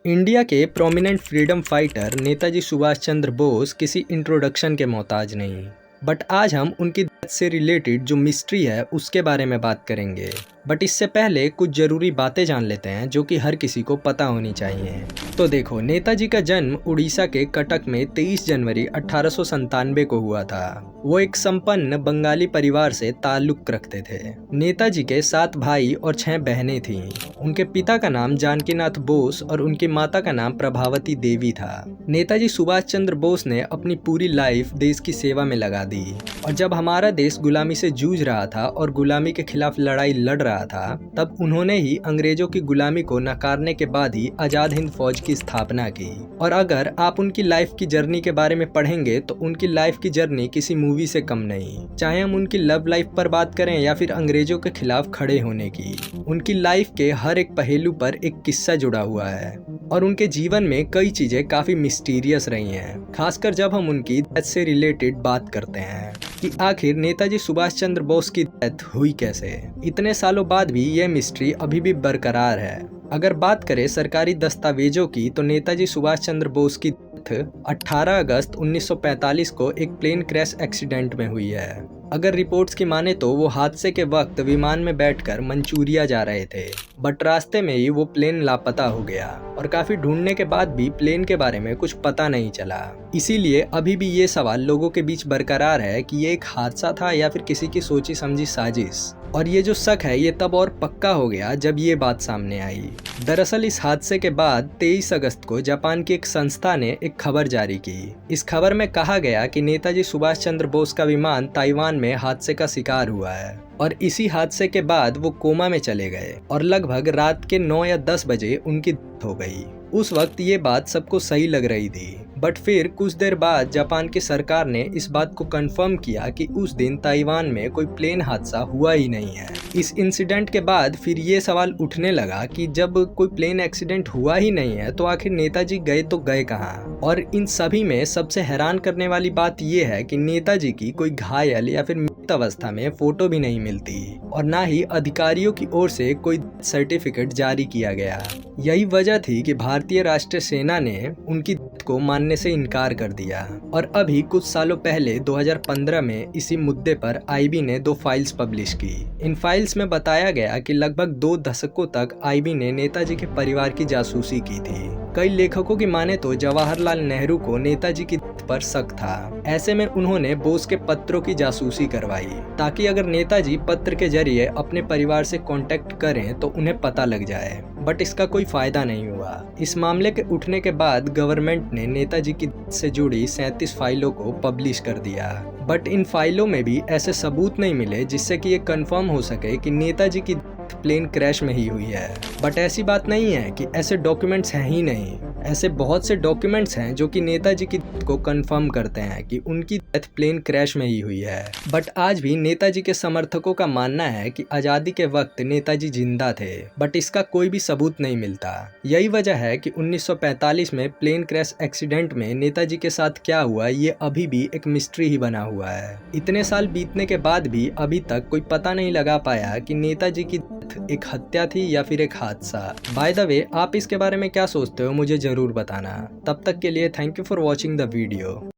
India के prominent freedom fighter Netaji Subhash Chandra Bose किसी introduction के मोहताज नहीं, बट आज हम उनकी डेथ से रिलेटेड जो मिस्ट्री है उसके बारे में बात करेंगे। बट इससे पहले कुछ ज़रूरी बातें जान लेते हैं जो कि हर किसी को पता होनी चाहिए। तो देखो, नेताजी का जन्म उड़ीसा के कटक में 23 जनवरी 1897 को हुआ था। वो एक संपन्न बंगाली परिवार से ताल्लुक रखते थे। नेताजी के 7 भाई और 6 बहनें थीं। उनके पिता का नाम जानकीनाथ बोस और उनकी माता का नाम प्रभावती देवी था। नेताजी सुभाष चंद्र बोस ने अपनी पूरी लाइफ देश की सेवा में लगा दी, और जब हमारा देश गुलामी से जूझ रहा था और गुलामी के खिलाफ लड़ाई लड़ रहा था, तब उन्होंने ही अंग्रेजों की गुलामी को नकारने के बाद ही आजाद हिंद फौज की स्थापना की। और अगर आप उनकी लाइफ की जर्नी के बारे में पढ़ेंगे तो उनकी लाइफ की जर्नी किसी मूवी से कम नहीं। चाहे हम उनकी लव लाइफ पर बात करें या फिर अंग्रेजों के खिलाफ खड़े होने की, उनकी लाइफ के हर एक पहलू पर एक किस्सा जुड़ा हुआ है। और उनके जीवन में कई चीजें काफी मिस्टीरियस रही हैं, खासकर जब हम उनकी डेथ से रिलेटेड बात करते हैं कि आखिर नेताजी सुभाष चंद्र बोस की डेथ हुई कैसे। इतने सालों बाद भी यह मिस्ट्री अभी भी बरकरार है। अगर बात करें सरकारी दस्तावेजों की, तो नेताजी सुभाष चंद्र बोस की डेथ 18 अगस्त 1945 को एक प्लेन क्रैश एक्सीडेंट में हुई है। अगर रिपोर्ट्स की माने तो वो हादसे के वक्त विमान में बैठकर मंचूरिया जा रहे थे, बट रास्ते में ही वो प्लेन लापता हो गया और काफी ढूंढने के बाद भी प्लेन के बारे में कुछ पता नहीं चला। इसीलिए अभी भी ये सवाल लोगों के बीच बरकरार है कि ये एक हादसा था या फिर किसी की सोची समझी साजिश। और ये जो शक है ये तब और पक्का हो गया जब ये बात सामने आई। दरअसल इस हादसे के बाद 23 अगस्त को जापान की एक संस्था ने एक खबर जारी की। इस खबर में कहा गया कि नेताजी सुभाष चंद्र बोस का विमान ताइवान में हादसे का शिकार हुआ है, और इसी हादसे के बाद वो कोमा में चले गए और लगभग रात के 9 या 10 बजे उनकी डेथ हो गई। उस वक्त ये बात सबको सही लग रही थी, बट फिर कुछ देर बाद जापान की सरकार ने इस बात को कंफर्म किया कि उस दिन ताइवान में कोई प्लेन हादसा हुआ ही नहीं है। इस इंसिडेंट के बाद फिर ये सवाल उठने लगा कि जब कोई प्लेन एक्सीडेंट हुआ ही नहीं है तो आखिर नेताजी गए तो गए कहाँ। और इन सभी में सबसे हैरान करने वाली बात ये है कि नेताजी की कोई घायल या फिर मृत अवस्था में फोटो भी नहीं मिलती, और ना ही अधिकारियों की ओर से कोई सर्टिफिकेट जारी किया गया। यही वजह थी कि भारतीय राष्ट्रीय सेना ने उनकी डेथ को मानने से इनकार कर दिया। और अभी कुछ सालों पहले 2015 में इसी मुद्दे पर आईबी ने 2 फाइल्स पब्लिश की। इन फाइल्स में बताया गया कि लगभग 2 दशकों तक आईबी ने नेताजी के परिवार की जासूसी की थी। कई लेखकों की माने तो जवाहरलाल नेहरू को नेताजी की डेथ पर शक था। ऐसे में उन्होंने बोस के पत्रों की जासूसी करवाई, ताकि अगर नेताजी पत्र के जरिए अपने परिवार से कांटेक्ट करें तो उन्हें पता लग जाए। बट इसका कोई फायदा नहीं हुआ। इस मामले के उठने के बाद गवर्नमेंट ने नेताजी की डेथ से जुड़ी 37 फाइलों को पब्लिश कर दिया। बट इन फाइलों में भी ऐसे सबूत नहीं मिले जिससे कि ये कंफर्म हो सके कि नेताजी की डेथ प्लेन क्रैश में ही हुई है। बट ऐसी बात नहीं है कि ऐसे डॉक्यूमेंट्स हैं ही नहीं। ऐसे बहुत से डॉक्यूमेंट्स हैं जो कि नेताजी की डेथ को कंफर्म करते हैं कि उनकी डेथ प्लेन क्रैश में ही हुई है। बट आज भी नेताजी के समर्थकों का मानना है कि आज़ादी के वक्त नेताजी जिंदा थे, बट इसका कोई भी सबूत नहीं मिलता। यही वजह है कि 1945 में प्लेन क्रैश एक्सीडेंट में नेताजी के साथ क्या हुआ ये अभी भी एक मिस्ट्री ही बना हुआ है। इतने साल बीतने के बाद भी अभी तक कोई पता नहीं लगा पाया कि नेताजी की डेथ एक हत्या थी या फिर एक हादसा। बाय द वे, आप इसके बारे में क्या सोचते हो मुझे जरूर बताना। तब तक के लिए thank you for watching the video.